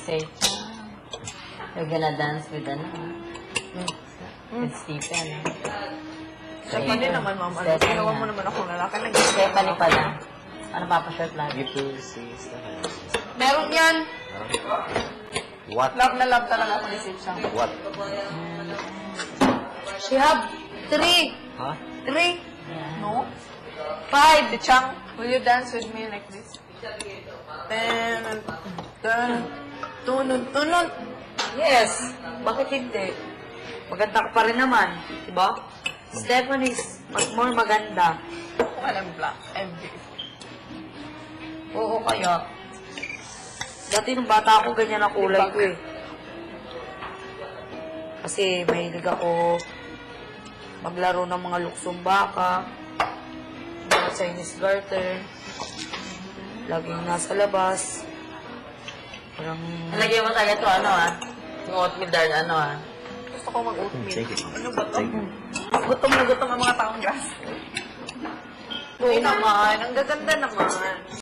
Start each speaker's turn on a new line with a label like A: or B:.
A: say, you're gonna dance with ano, with Stephen.
B: Stephanie naman, mama. Ginawa mo naman akong lalaki.
A: Stephanie pala. Ano papashort lagi?
C: You too, sis.
B: Meron yan.
C: What?
B: Love na love talaga ako ni Sipsang.
C: What?
B: She have 3.
C: Huh?
B: 3? No? 5. Si Chang, will you dance with me like this? Tunun.
A: Yes. Bakit hindi? Maganda ka pa rin naman. Diba? Stephanie's more maganda.
B: Kung alam black, MJ.
A: Oo, kaya. Dati nung bata ako, ganyan ang kulay ko eh. Kasi mahilig ako maglaro ng mga luksong baka, mga Chinese garter, laging nasa labas. Parang... Nalagyan mo talaga ito, ano ah? Yung oatmeal dahil ano ah?
B: Gusto ko mag-oatmeal.
C: Take it.
B: Ano ba ito? Gutom na gutom ang mga taong gas.
A: Oo naman, ang gaganda naman.